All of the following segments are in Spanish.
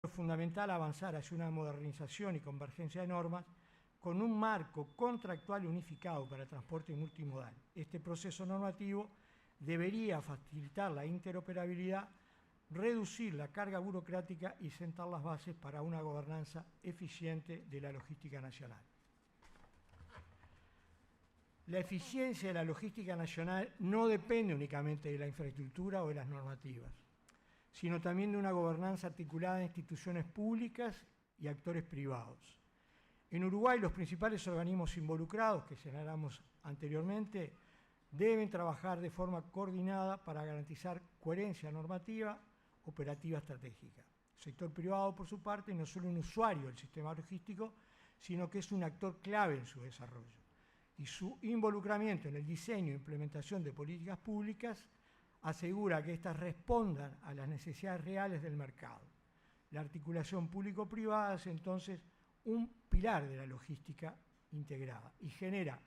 Es fundamental avanzar hacia una modernización y convergencia de normas con un marco contractual unificado para el transporte multimodal. Este proceso normativo debería facilitar la interoperabilidad, reducir la carga burocrática y sentar las bases para una gobernanza eficiente de la logística nacional. La eficiencia de la logística nacional no depende únicamente de la infraestructura o de las normativas, sino también de una gobernanza articulada en instituciones públicas y actores privados. En Uruguay, los principales organismos involucrados, que señalamos anteriormente, deben trabajar de forma coordinada para garantizar coherencia normativa, operativa, estratégica. El sector privado, por su parte, no es solo un usuario del sistema logístico, sino que es un actor clave en su desarrollo. Y su involucramiento en el diseño e implementación de políticas públicas asegura que éstas respondan a las necesidades reales del mercado. La articulación público-privada es entonces un pilar de la logística integrada y genera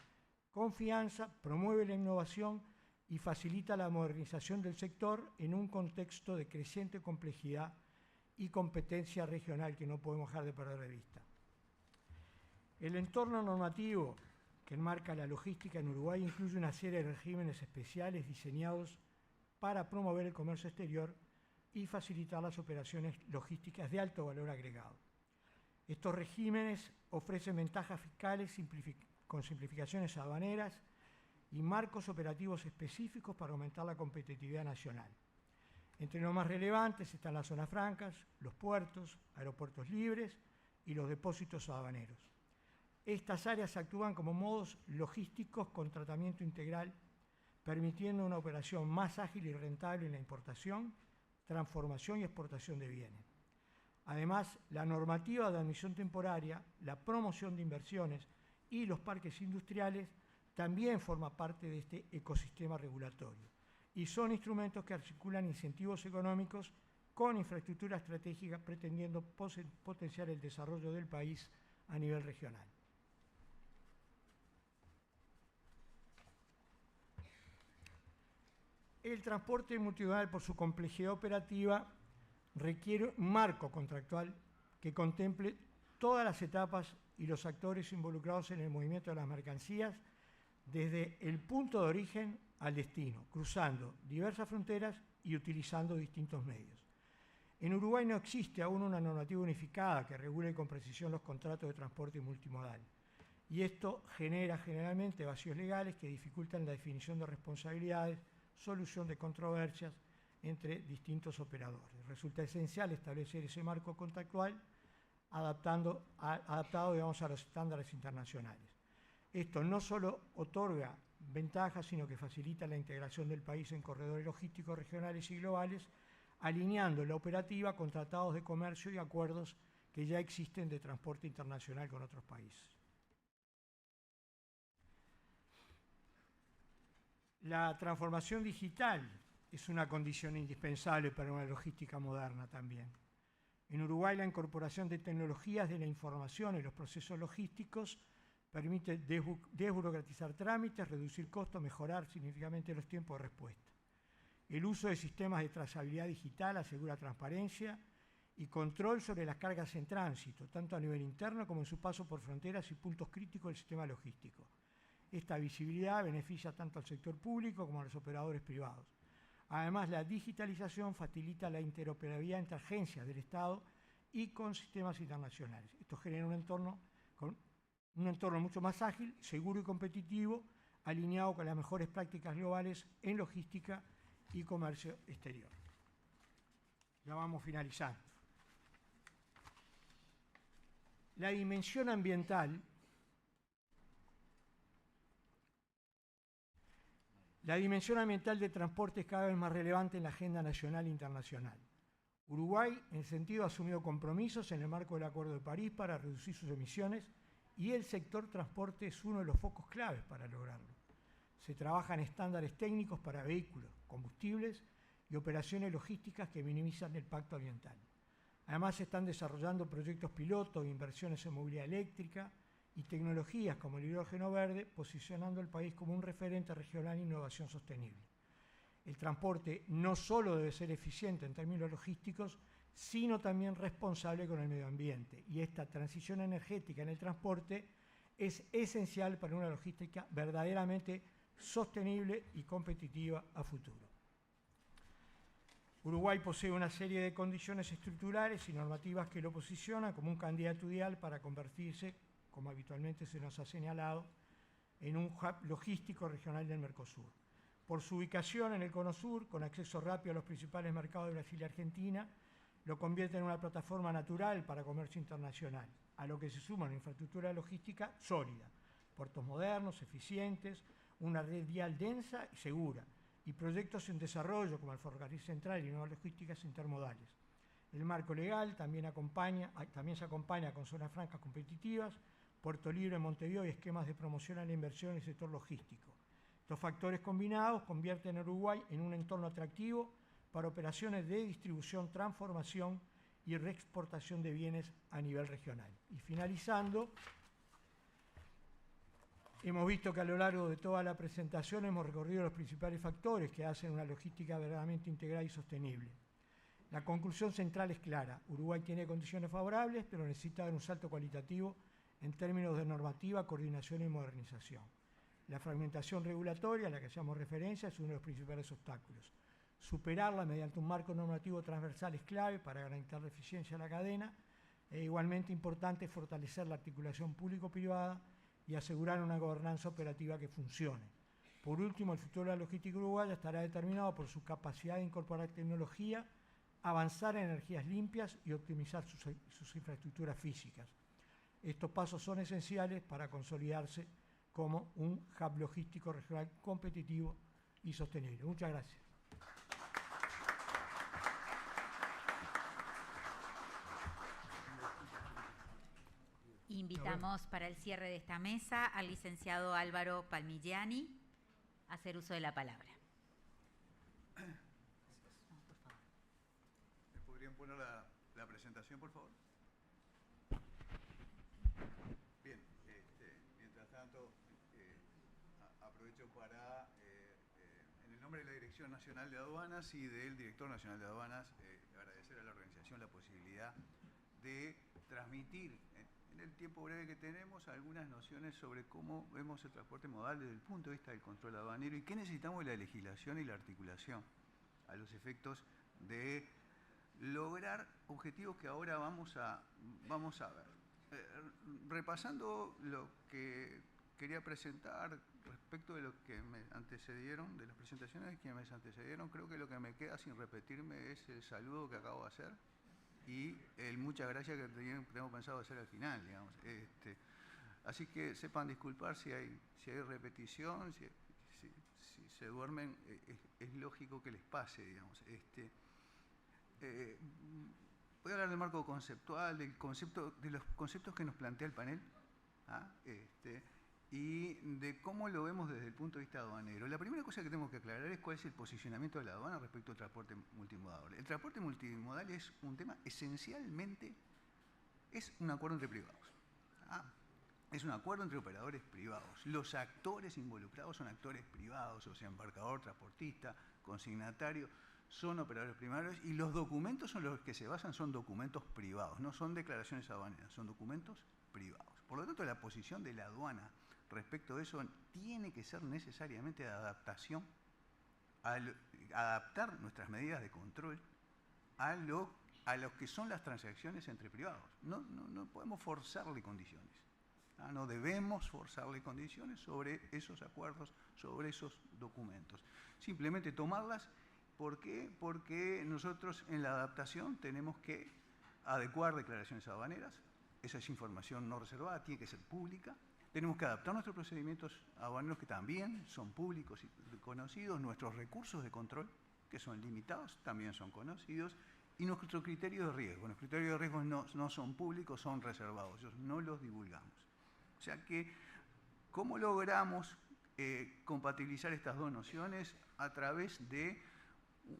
confianza, promueve la innovación y facilita la modernización del sector en un contexto de creciente complejidad y competencia regional que no podemos dejar de perder de vista. El entorno normativo que enmarca la logística en Uruguay incluye una serie de regímenes especiales diseñados para promover el comercio exterior y facilitar las operaciones logísticas de alto valor agregado. Estos regímenes ofrecen ventajas fiscales con simplificaciones aduaneras y marcos operativos específicos para aumentar la competitividad nacional. Entre los más relevantes están las zonas francas, los puertos, aeropuertos libres y los depósitos aduaneros. Estas áreas actúan como modos logísticos con tratamiento integral, permitiendo una operación más ágil y rentable en la importación, transformación y exportación de bienes. Además, la normativa de admisión temporaria, la promoción de inversiones y los parques industriales también forman parte de este ecosistema regulatorio y son instrumentos que articulan incentivos económicos con infraestructura estratégica pretendiendo potenciar el desarrollo del país a nivel regional. El transporte multimodal, por su complejidad operativa, requiere un marco contractual que contemple todas las etapas y los actores involucrados en el movimiento de las mercancías desde el punto de origen al destino, cruzando diversas fronteras y utilizando distintos medios. En Uruguay no existe aún una normativa unificada que regule con precisión los contratos de transporte multimodal, y esto genera generalmente vacíos legales que dificultan la definición de responsabilidades, solución de controversias entre distintos operadores. Resulta esencial establecer ese marco contractual adaptado, digamos, a los estándares internacionales. Esto no solo otorga ventajas, sino que facilita la integración del país en corredores logísticos regionales y globales, alineando la operativa con tratados de comercio y acuerdos que ya existen de transporte internacional con otros países. La transformación digital es una condición indispensable para una logística moderna también. En Uruguay, la incorporación de tecnologías de la información en los procesos logísticos permite desburocratizar trámites, reducir costos, mejorar significativamente los tiempos de respuesta. El uso de sistemas de trazabilidad digital asegura transparencia y control sobre las cargas en tránsito, tanto a nivel interno como en su paso por fronteras y puntos críticos del sistema logístico. Esta visibilidad beneficia tanto al sector público como a los operadores privados. Además, la digitalización facilita la interoperabilidad entre agencias del Estado y con sistemas internacionales. Esto genera un entorno mucho más ágil, seguro y competitivo, alineado con las mejores prácticas globales en logística y comercio exterior. Ya vamos finalizando. La dimensión ambiental del transporte es cada vez más relevante en la agenda nacional e internacional. Uruguay, en ese sentido, ha asumido compromisos en el marco del Acuerdo de París para reducir sus emisiones y el sector transporte es uno de los focos claves para lograrlo. Se trabaja en estándares técnicos para vehículos, combustibles y operaciones logísticas que minimizan el impacto ambiental. Además, se están desarrollando proyectos pilotos, inversiones en movilidad eléctrica y tecnologías como el hidrógeno verde, posicionando al país como un referente regional en innovación sostenible. El transporte no solo debe ser eficiente en términos logísticos, sino también responsable con el medio ambiente. Y esta transición energética en el transporte es esencial para una logística verdaderamente sostenible y competitiva a futuro. Uruguay posee una serie de condiciones estructurales y normativas que lo posicionan como un candidato ideal para convertirse, como habitualmente se nos ha señalado, en un hub logístico regional del Mercosur. Por su ubicación en el Cono Sur, con acceso rápido a los principales mercados de Brasil y Argentina, lo convierte en una plataforma natural para comercio internacional, a lo que se suma una infraestructura logística sólida, puertos modernos, eficientes, una red vial densa y segura, y proyectos en desarrollo como el Ferrocarril Central y nuevas logísticas intermodales. El marco legal también se acompaña con zonas francas competitivas, Puerto Libre en Montevideo y esquemas de promoción a la inversión en el sector logístico. Estos factores combinados convierten a Uruguay en un entorno atractivo para operaciones de distribución, transformación y reexportación de bienes a nivel regional. Y finalizando, hemos visto que a lo largo de toda la presentación hemos recorrido los principales factores que hacen una logística verdaderamente integrada y sostenible. La conclusión central es clara. Uruguay tiene condiciones favorables, pero necesita dar un salto cualitativo en términos de normativa, coordinación y modernización. La fragmentación regulatoria a la que hacemos referencia es uno de los principales obstáculos. Superarla mediante un marco normativo transversal es clave para garantizar la eficiencia de la cadena. Es igualmente importante fortalecer la articulación público-privada y asegurar una gobernanza operativa que funcione. Por último, el futuro de la logística uruguaya estará determinado por su capacidad de incorporar tecnología, avanzar en energías limpias y optimizar sus infraestructuras físicas. Estos pasos son esenciales para consolidarse como un hub logístico regional competitivo y sostenible. Muchas gracias. Invitamos para el cierre de esta mesa al licenciado Álvaro Palmigiani a hacer uso de la palabra. ¿Me podrían poner la presentación, por favor? Bien, mientras tanto, aprovecho para, en el nombre de la Dirección Nacional de Aduanas y del Director Nacional de Aduanas, agradecer a la organización la posibilidad de transmitir en el tiempo breve que tenemos algunas nociones sobre cómo vemos el transporte modal desde el punto de vista del control aduanero y qué necesitamos de la legislación y la articulación a los efectos de lograr objetivos que ahora vamos a ver. Repasando lo que quería presentar respecto de lo que me antecedieron, de las presentaciones que me antecedieron, creo que lo que me queda sin repetirme es el saludo que acabo de hacer y el muchas gracias que tengo pensado hacer al final, digamos. Así que sepan disculpar si hay repetición, si se duermen, es lógico que les pase, digamos. Voy a hablar del marco conceptual, de los conceptos que nos plantea el panel, y de cómo lo vemos desde el punto de vista aduanero. La primera cosa que tenemos que aclarar es cuál es el posicionamiento de la aduana respecto al transporte multimodal. El transporte multimodal es un tema esencialmente, es un acuerdo entre privados. Es un acuerdo entre operadores privados. Los actores involucrados son actores privados, o sea, embarcador, transportista, consignatario, son operadores primarios y los documentos en los que se basan son documentos privados, no son declaraciones aduaneras, son documentos privados. Por lo tanto, la posición de la aduana respecto de eso tiene que ser necesariamente de adaptación, adaptar nuestras medidas de control a lo que son las transacciones entre privados. No podemos forzarle condiciones. No debemos forzarle condiciones sobre esos acuerdos, sobre esos documentos. Simplemente tomarlas. ¿Por qué? Porque nosotros en la adaptación tenemos que adecuar declaraciones aduaneras. Esa es información no reservada, tiene que ser pública. Tenemos que adaptar nuestros procedimientos aduaneros que también son públicos y conocidos. Nuestros recursos de control, que son limitados, también son conocidos. Y nuestros criterios de riesgo. Los criterios de riesgo no son públicos, son reservados. No los divulgamos. O sea que, ¿cómo logramos compatibilizar estas dos nociones? A través de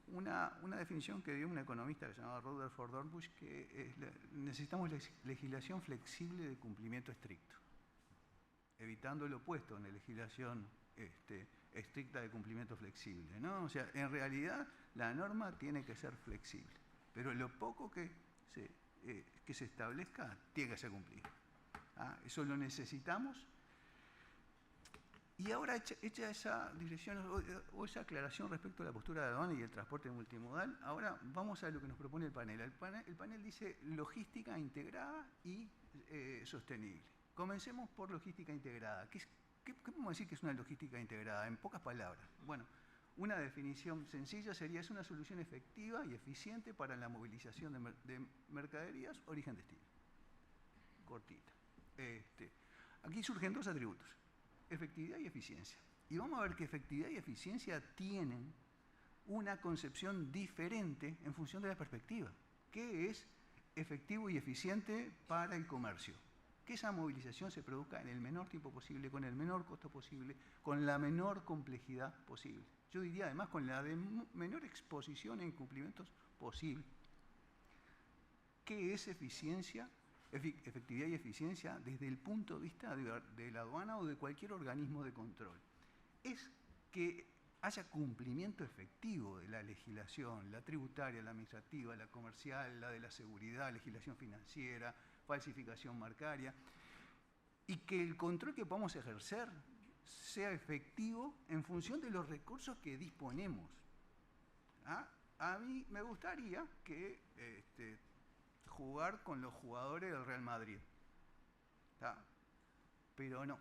una definición que dio un economista que se llamaba Rutherford Dornbush, que necesitamos legislación flexible de cumplimiento estricto, evitando lo opuesto en la legislación estricta de cumplimiento flexible, ¿no? O sea, en realidad la norma tiene que ser flexible. pero lo poco que se establezca tiene que ser cumplido. Eso lo necesitamos. Y ahora, hecha esa dirección o esa aclaración respecto a la postura de aduana y el transporte multimodal, ahora vamos a lo que nos propone el panel. El panel dice logística integrada y sostenible. Comencemos por logística integrada. ¿Qué podemos decir que es una logística integrada? En pocas palabras. Bueno, una definición sencilla sería: es una solución efectiva y eficiente para la movilización de mercaderías origen-destino. Cortita. Aquí surgen dos atributos: efectividad y eficiencia. Y vamos a ver que efectividad y eficiencia tienen una concepción diferente en función de la perspectiva. ¿Qué es efectivo y eficiente para el comercio? Que esa movilización se produzca en el menor tiempo posible, con el menor costo posible, con la menor complejidad posible. Yo diría además con la menor exposición e incumplimientos posible. ¿Qué es eficiencia? Efectividad y eficiencia desde el punto de vista de la aduana o de cualquier organismo de control. Es que haya cumplimiento efectivo de la legislación, la tributaria, la administrativa, la comercial, la de la seguridad, legislación financiera, falsificación marcaria, y que el control que podamos ejercer sea efectivo en función de los recursos que disponemos. A mí me gustaría que jugar con los jugadores del Real Madrid, pero no.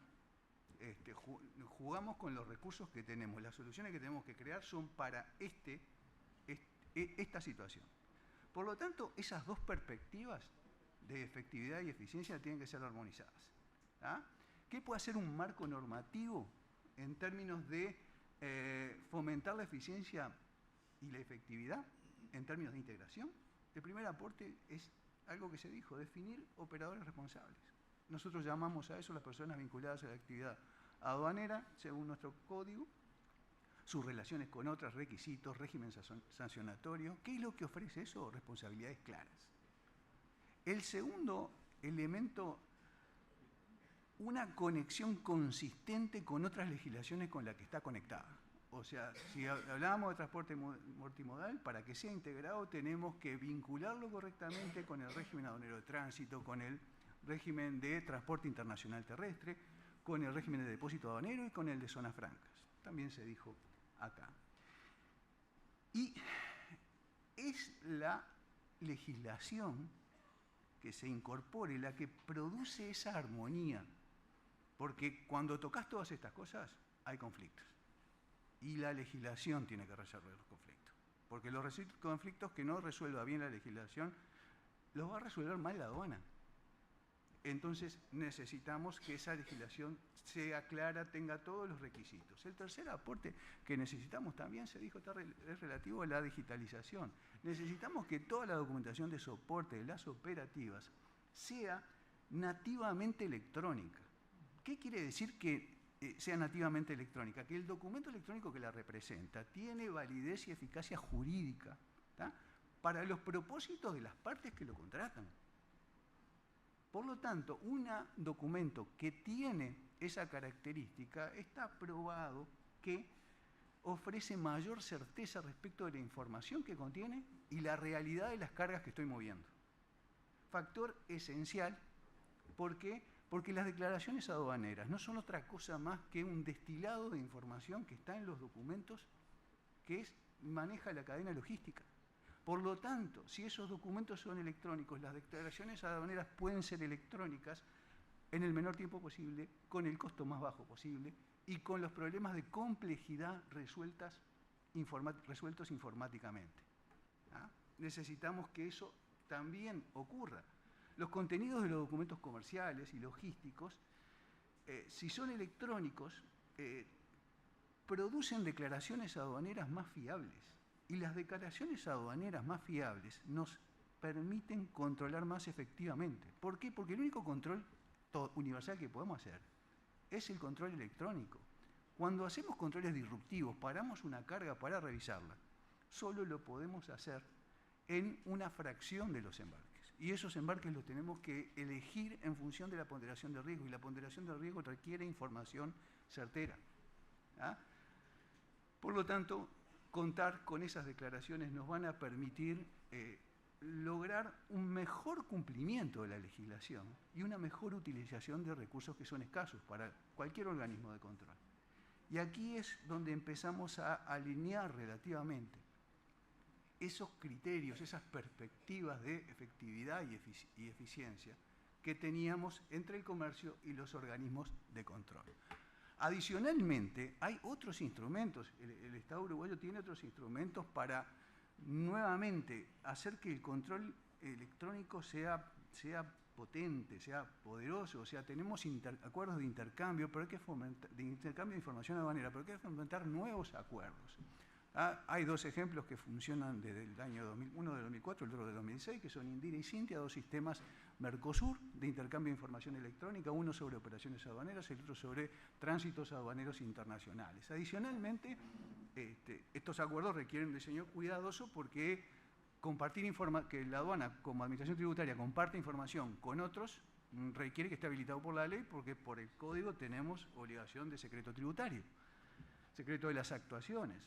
Jugamos con los recursos que tenemos. Las soluciones que tenemos que crear son para esta situación. Por lo tanto, esas dos perspectivas de efectividad y eficiencia tienen que ser armonizadas. ¿Qué puede hacer un marco normativo en términos de fomentar la eficiencia y la efectividad en términos de integración? El primer aporte es algo que se dijo: definir operadores responsables. Nosotros llamamos a eso las personas vinculadas a la actividad aduanera, según nuestro código, sus relaciones con otros requisitos, régimen sancionatorio. ¿Qué es lo que ofrece eso? Responsabilidades claras. El segundo elemento, una conexión consistente con otras legislaciones con las que está conectada. O sea, si hablábamos de transporte multimodal, para que sea integrado tenemos que vincularlo correctamente con el régimen aduanero de tránsito, con el régimen de transporte internacional terrestre, con el régimen de depósito aduanero y con el de zonas francas. También se dijo acá. Y es la legislación que se incorpore la que produce esa armonía, porque cuando tocas todas estas cosas hay conflictos. Y la legislación tiene que resolver los conflictos. Porque los conflictos que no resuelva bien la legislación, los va a resolver mal la aduana. Entonces necesitamos que esa legislación sea clara, tenga todos los requisitos. El tercer aporte que necesitamos también, se dijo, es relativo a la digitalización. Necesitamos que toda la documentación de soporte de las operativas sea nativamente electrónica. ¿Qué quiere decir que sea nativamente electrónica? Que el documento electrónico que la representa tiene validez y eficacia jurídica, ¿tá?, para los propósitos de las partes que lo contratan. Por lo tanto, un documento que tiene esa característica está probado que ofrece mayor certeza respecto de la información que contiene y la realidad de las cargas que estoy moviendo. Factor esencial, ¿por qué? Porque las declaraciones aduaneras no son otra cosa más que un destilado de información que está en los documentos que maneja la cadena logística. Por lo tanto, si esos documentos son electrónicos, las declaraciones aduaneras pueden ser electrónicas en el menor tiempo posible, con el costo más bajo posible y con los problemas de complejidad resueltos informáticamente. Necesitamos que eso también ocurra. Los contenidos de los documentos comerciales y logísticos, si son electrónicos, producen declaraciones aduaneras más fiables. Y las declaraciones aduaneras más fiables nos permiten controlar más efectivamente. ¿Por qué? Porque el único control universal que podemos hacer es el control electrónico. Cuando hacemos controles disruptivos, paramos una carga para revisarla, solo lo podemos hacer en una fracción de los embarques. Y esos embarques los tenemos que elegir en función de la ponderación de riesgo, y la ponderación de riesgo requiere información certera. Por lo tanto, contar con esas declaraciones nos van a permitir lograr un mejor cumplimiento de la legislación y una mejor utilización de recursos que son escasos para cualquier organismo de control. Y aquí es donde empezamos a alinear relativamente esos criterios, esas perspectivas de efectividad y eficiencia que teníamos entre el comercio y los organismos de control. Adicionalmente, hay otros instrumentos, el Estado uruguayo tiene otros instrumentos para nuevamente hacer que el control electrónico sea potente, sea poderoso, o sea, tenemos acuerdos de intercambio, pero hay que fomentar, de intercambio de información aduanera, pero hay que fomentar nuevos acuerdos. Hay dos ejemplos que funcionan desde el año 2001 de 2004, el otro de 2006, que son Indira y Cintia, dos sistemas Mercosur de intercambio de información electrónica, uno sobre operaciones aduaneras y el otro sobre tránsitos aduaneros internacionales. Adicionalmente, estos acuerdos requieren un diseño cuidadoso porque que la aduana como administración tributaria comparte información con otros requiere que esté habilitado por la ley porque por el código tenemos obligación de secreto tributario, secreto de las actuaciones.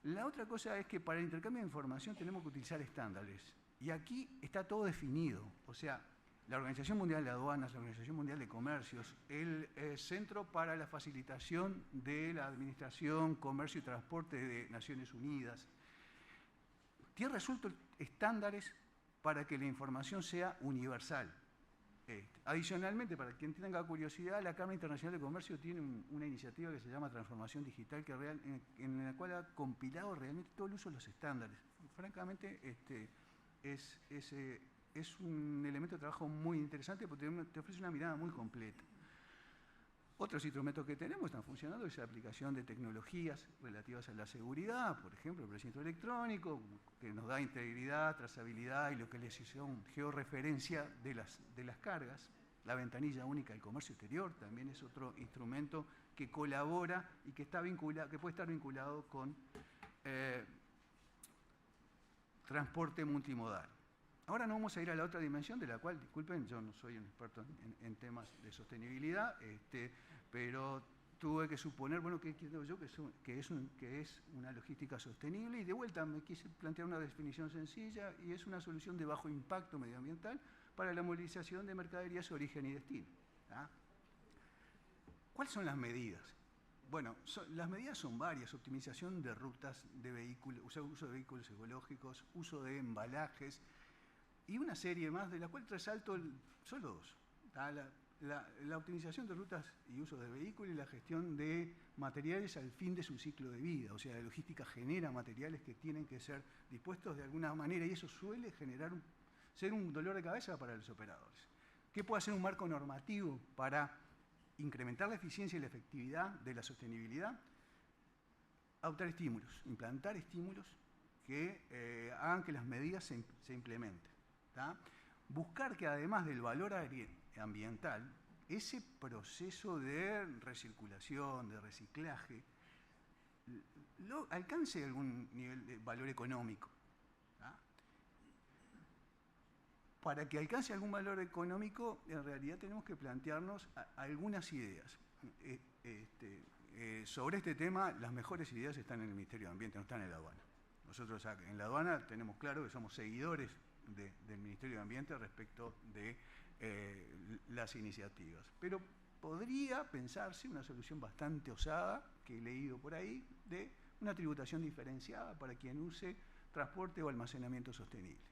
La otra cosa es que para el intercambio de información tenemos que utilizar estándares. Y aquí está todo definido. O sea, la Organización Mundial de Aduanas, la Organización Mundial de Comercios, el Centro para la Facilitación de la Administración, Comercio y Transporte de Naciones Unidas, tiene resuelto estándares para que la información sea universal. Adicionalmente, para quien tenga curiosidad, la Cámara Internacional de Comercio tiene una iniciativa que se llama Transformación Digital, en la cual ha compilado realmente todo el uso de los estándares. Francamente, es un elemento de trabajo muy interesante porque te ofrece una mirada muy completa. Otros instrumentos que tenemos están funcionando, es la aplicación de tecnologías relativas a la seguridad, por ejemplo, el precinto electrónico, que nos da integridad, trazabilidad y localización, georreferencia de las cargas. La ventanilla única del comercio exterior también es otro instrumento que colabora y que puede estar vinculado con transporte multimodal. Ahora no vamos a ir a la otra dimensión, de la cual, disculpen, yo no soy un experto en temas de sostenibilidad, pero tuve que suponer, bueno, ¿qué quiero yo? Que es una logística sostenible, y de vuelta me quise plantear una definición sencilla, y es una solución de bajo impacto medioambiental para la movilización de mercaderías de origen y destino. ¿Cuáles son las medidas? Bueno, las medidas son varias: optimización de rutas de vehículos, uso de vehículos ecológicos, uso de embalajes, y una serie más, de la cual resalto solo dos. La optimización de rutas y uso de vehículos y la gestión de materiales al fin de su ciclo de vida. O sea, la logística genera materiales que tienen que ser dispuestos de alguna manera, y eso suele ser un dolor de cabeza para los operadores. ¿Qué puede hacer un marco normativo para incrementar la eficiencia y la efectividad de la sostenibilidad? Adoptar estímulos, implantar estímulos que hagan que las medidas se implementen. Buscar que además del valor ambiental, ese proceso de recirculación, de reciclaje, alcance algún nivel de valor económico. Para que alcance algún valor económico, en realidad tenemos que plantearnos algunas ideas. Sobre este tema, las mejores ideas están en el Ministerio de Ambiente, no están en la aduana. Nosotros en la aduana tenemos claro que somos seguidores del Ministerio de Ambiente respecto de las iniciativas. Pero podría pensarse una solución bastante osada, que he leído por ahí, de una tributación diferenciada para quien use transporte o almacenamiento sostenible.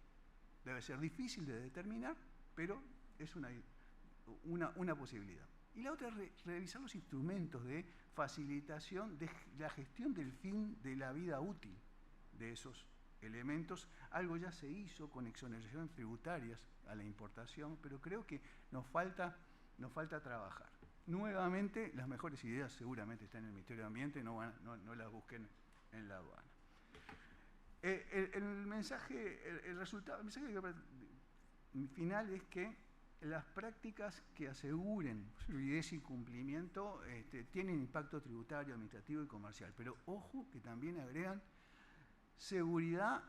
Debe ser difícil de determinar, pero es una posibilidad. Y la otra es revisar los instrumentos de facilitación de la gestión del fin de la vida útil de esos elementos. Algo ya se hizo con exoneraciones tributarias a la importación, pero creo que nos falta trabajar. Nuevamente, las mejores ideas seguramente están en el Ministerio de Ambiente, no las busquen en la aduana. El mensaje final es que las prácticas que aseguren fluidez y cumplimiento tienen impacto tributario, administrativo y comercial, pero ojo que también agregan seguridad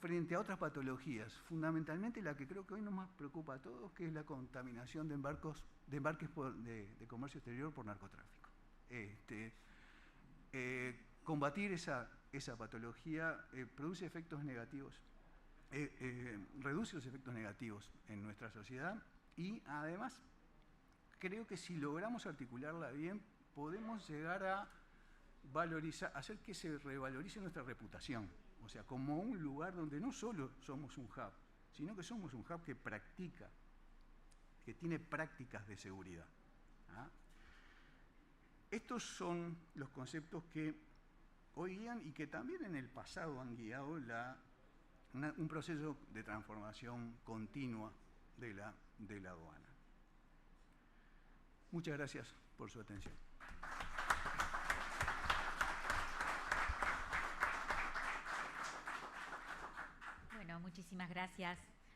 frente a otras patologías, fundamentalmente la que creo que hoy nos más preocupa a todos, que es la contaminación de embarques de comercio exterior por narcotráfico. Combatir esa patología produce efectos negativos reduce los efectos negativos en nuestra sociedad y además creo que si logramos articularla bien podemos llegar a valorizar, hacer que se revalorice nuestra reputación, o sea, como un lugar donde no solo somos un hub, sino que somos un hub que practica, que tiene prácticas de seguridad. ¿Ah? Estos son los conceptos que hoy guían y que también en el pasado han guiado un proceso de transformación continua de la aduana. Muchas gracias por su atención. Bueno, muchísimas gracias